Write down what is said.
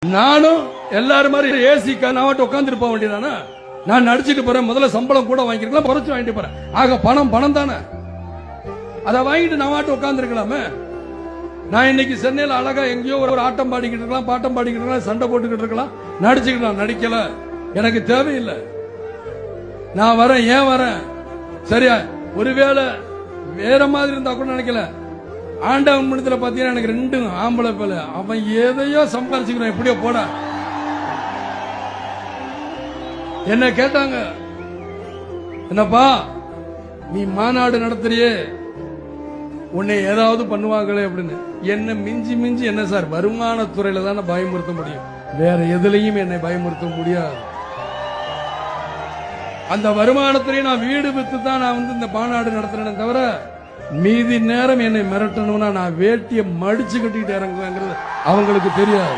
நானும் எல்லாரும் மாதிரி ஏசி நான் உட்காந்துட்டு போக வேண்டியதானே? நான் நடிச்சுட்டு போறேன், முதல்ல சம்பளம் கூட வாங்கிருக்கலாம், குறைச்சு வாங்கிட்டு போறேன். ஆக பணம் பணம் தானே, அதை வாங்கிட்டு நான் உட்கார்ந்து இருக்கலாமே. நான் இன்னைக்கு சென்னையில் அழகா எங்கேயோ ஒரு ஆட்டம் பாடிக்கிட்டு இருக்கலாம், பாட்டம் பாடிக்கிட்டு இருக்கலாம், சண்டை போட்டுக்கிட்டு இருக்கலாம், நடிச்சுக்கலாம். நடிக்கல, எனக்கு தேவையில்லை. நான் வரேன், ஏன் வரேன்? சரியா, ஒருவேளை வேற மாதிரி இருந்தா கூட நினைக்கல. ஆண்டவன் மனத்துல பாத்தீங்கன்னா எனக்கு 2 ஆம்பளை பேல, அவன் எதையோ சம்பாரிச்சுக்கிறான், எப்படியோ போட. என்ன கேட்டாங்க, என்னப்பா நீ மாநாடு நடத்துறியே, உன்னை ஏதாவது பண்ணுவாங்களே அப்படின்னு. என்ன மிஞ்சி மிஞ்சி என்ன சார், வருமானத்துறையில தானே பயமுறுத்த முடியும், வேற எதுலையும் என்னை பயமுறுத்த முடியாது. அந்த வருமானத்திலேயே நான் வீடு வித்து தான் நான் இந்த மாநாடு நடத்துறேன் தவிர, மீதி நேரம் என்னை மிரட்டணும்னா நான் வேட்டியை மடிச்சு கட்டிட்டு இறங்குவேங்கிறது அவங்களுக்கு தெரியாது.